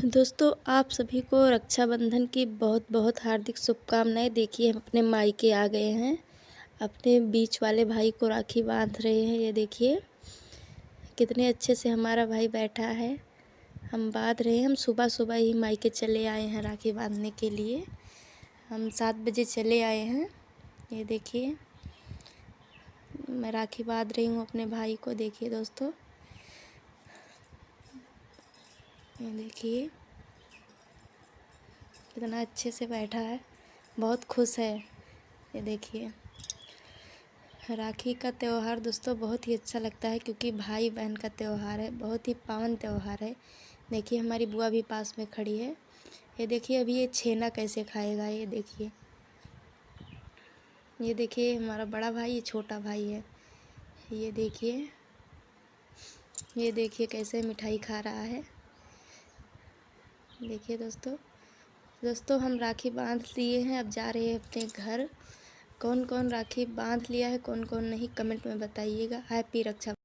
दोस्तों, आप सभी को रक्षाबंधन की बहुत बहुत हार्दिक शुभकामनाएँ। देखिए, हम अपने मायके आ गए हैं। अपने बीच वाले भाई को राखी बांध रहे हैं। ये देखिए, कितने अच्छे से हमारा भाई बैठा है। हम बांध रहे हैं। हम सुबह-सुबह ही मायके चले आए हैं राखी बांधने के लिए। हम 7 बजे चले आए हैं। ये देखिए, मैं राखी बांध रही हूँ अपने भाई को। देखिए दोस्तों, ये देखिए कितना अच्छे से बैठा है, बहुत खुश है। ये देखिए, राखी का त्यौहार दोस्तों बहुत ही अच्छा लगता है, क्योंकि भाई बहन का त्यौहार है, बहुत ही पावन त्यौहार है। देखिए, हमारी बुआ भी पास में खड़ी है। ये देखिए, अभी ये छेना कैसे खाएगा। ये देखिए हमारा बड़ा भाई, ये छोटा भाई है। ये देखिए कैसे मिठाई खा रहा है। देखिए दोस्तों, हम राखी बांध लिए हैं। अब जा रहे हैं अपने घर। कौन कौन राखी बांध लिया है, कौन कौन नहीं, कमेंट में बताइएगा। हैप्पी रक्षा।